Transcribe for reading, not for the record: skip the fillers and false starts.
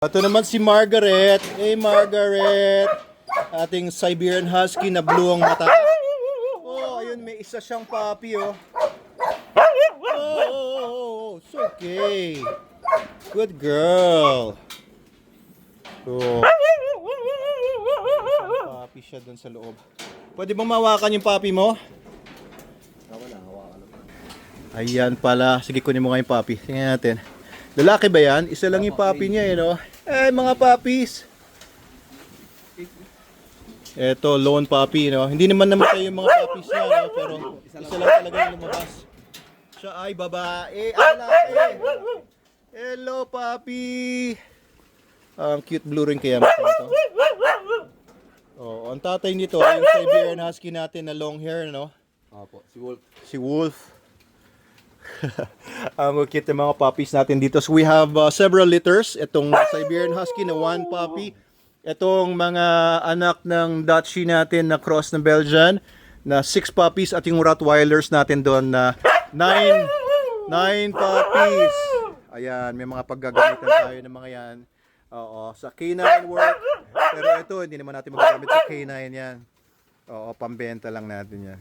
Ito naman si Margaret. Hey Margaret. Ating Siberian Husky na blue ang mata. Oh, ayun, may isa siyang puppy, oh. Oh, it's okay. Good girl. Oh. Puppy siya doon sa loob. Pwede bang mawakan yung puppy mo? Ayan pala. Sige, kunin mo nga yung puppy. Tingnan natin. Lalaki ba yan? Isa lang yung puppy niya, eh, no? Eh, mga puppies. Eto, lone puppy, no? Hindi naman namatay yung mga puppies niya, no? Pero isa lang talaga yung lumabas. Siya ay babae. Lalaki. Hello, puppy. Ang cute blue rin kaya mo ito. Oh, ang tatay nito ay yung Siberian Husky natin na long hair, no? Opo, si Wolf. Si Wolf. Ang cute ng mga puppies natin dito. So we have several litters. Itong Siberian Husky na one puppy. Itong mga anak ng Dutchie natin na cross ng Belgian na 6 puppies at yung Rottweilers natin doon na 9 puppies. Ayan, may mga paggagamitan tayo ng mga yan. Oo, sa canine work. Pero ito, hindi naman natin magagamit sa canine yan. Oo, pambenta lang natin yan.